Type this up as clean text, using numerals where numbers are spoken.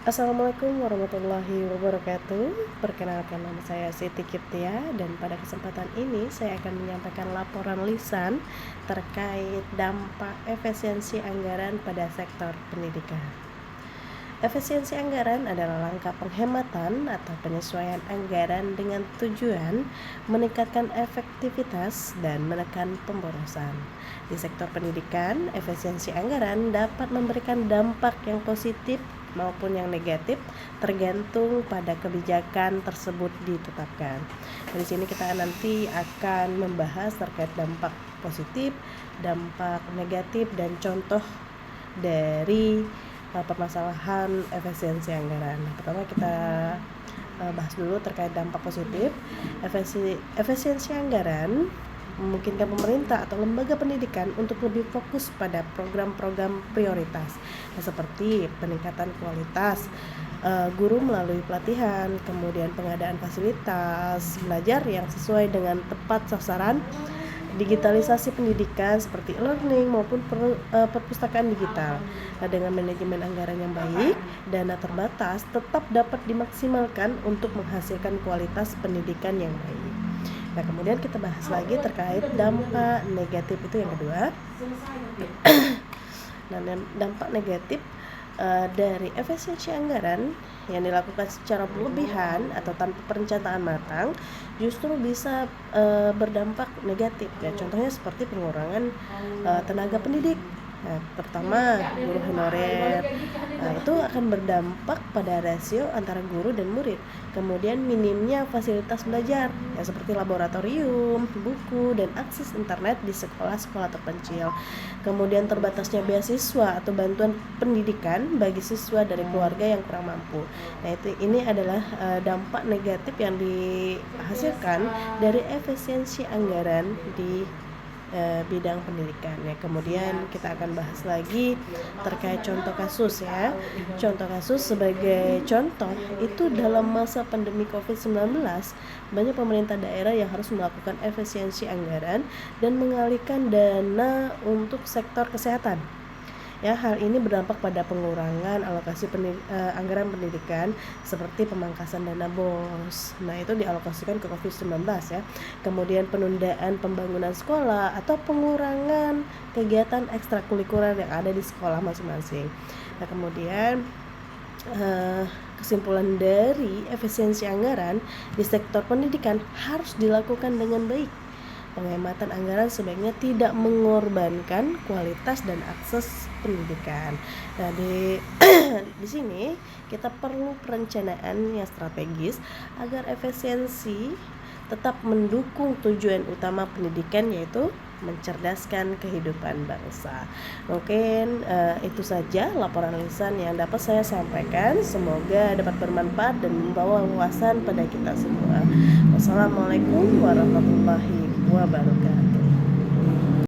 Assalamualaikum warahmatullahi wabarakatuh. Perkenalkan, nama saya Siti Kiptia dan pada kesempatan ini saya akan menyampaikan laporan lisan terkait dampak efisiensi anggaran pada sektor pendidikan. Efisiensi anggaran adalah langkah penghematan atau penyesuaian anggaran dengan tujuan meningkatkan efektivitas dan menekan pemborosan. Di sektor pendidikan, efisiensi anggaran dapat memberikan dampak yang positif maupun yang negatif tergantung pada kebijakan tersebut ditetapkan. Di sini kita nanti akan membahas terkait dampak positif, dampak negatif dan contoh dari permasalahan efisiensi anggaran. Pertama kita bahas dulu terkait dampak positif. Efisiensi anggaran memungkinkan pemerintah atau lembaga pendidikan untuk lebih fokus pada program-program prioritas, seperti peningkatan kualitas guru melalui pelatihan, kemudian pengadaan fasilitas belajar yang sesuai dengan tepat sasaran, digitalisasi pendidikan seperti e-learning maupun perpustakaan digital. Nah, dengan manajemen anggaran yang baik, dana terbatas tetap dapat dimaksimalkan untuk menghasilkan kualitas pendidikan yang baik. Nah, kemudian kita bahas lagi terkait dampak negatif, itu yang kedua. Nah, dampak negatif dari efisiensi anggaran yang dilakukan secara berlebihan atau tanpa perencanaan matang justru bisa berdampak negatif ya. Contohnya seperti pengurangan tenaga pendidik. Nah, pertama guru honorer. Nah, itu akan berdampak pada rasio antara guru dan murid. Kemudian minimnya fasilitas belajar ya, seperti laboratorium, buku, dan akses internet di sekolah-sekolah terpencil. Kemudian terbatasnya beasiswa atau bantuan pendidikan bagi siswa dari keluarga yang kurang mampu. Nah, ini adalah dampak negatif yang dihasilkan dari efisiensi anggaran di bidang pendidikan ya. Kemudian kita akan bahas lagi terkait contoh kasus ya. Contoh kasus sebagai contoh itu dalam masa pandemi COVID-19 banyak pemerintah daerah yang harus melakukan efisiensi anggaran dan mengalihkan dana untuk sektor kesehatan. Ya, hal ini berdampak pada pengurangan alokasi anggaran pendidikan seperti pemangkasan dana BOS. Nah, itu dialokasikan ke COVID-19 ya. Kemudian penundaan pembangunan sekolah atau pengurangan kegiatan ekstrakurikuler yang ada di sekolah masing-masing. Nah, kemudian kesimpulan dari efisiensi anggaran di sektor pendidikan harus dilakukan dengan baik. Penghematan anggaran sebaiknya tidak mengorbankan kualitas dan akses pendidikan. Nah, di sini kita perlu perencanaan yang strategis agar efisiensi tetap mendukung tujuan utama pendidikan, yaitu mencerdaskan kehidupan bangsa. Mungkin itu saja laporan lisan yang dapat saya sampaikan. Semoga dapat bermanfaat dan membawa wawasan pada kita semua. Wassalamualaikum warahmatullahi wabarakatuh.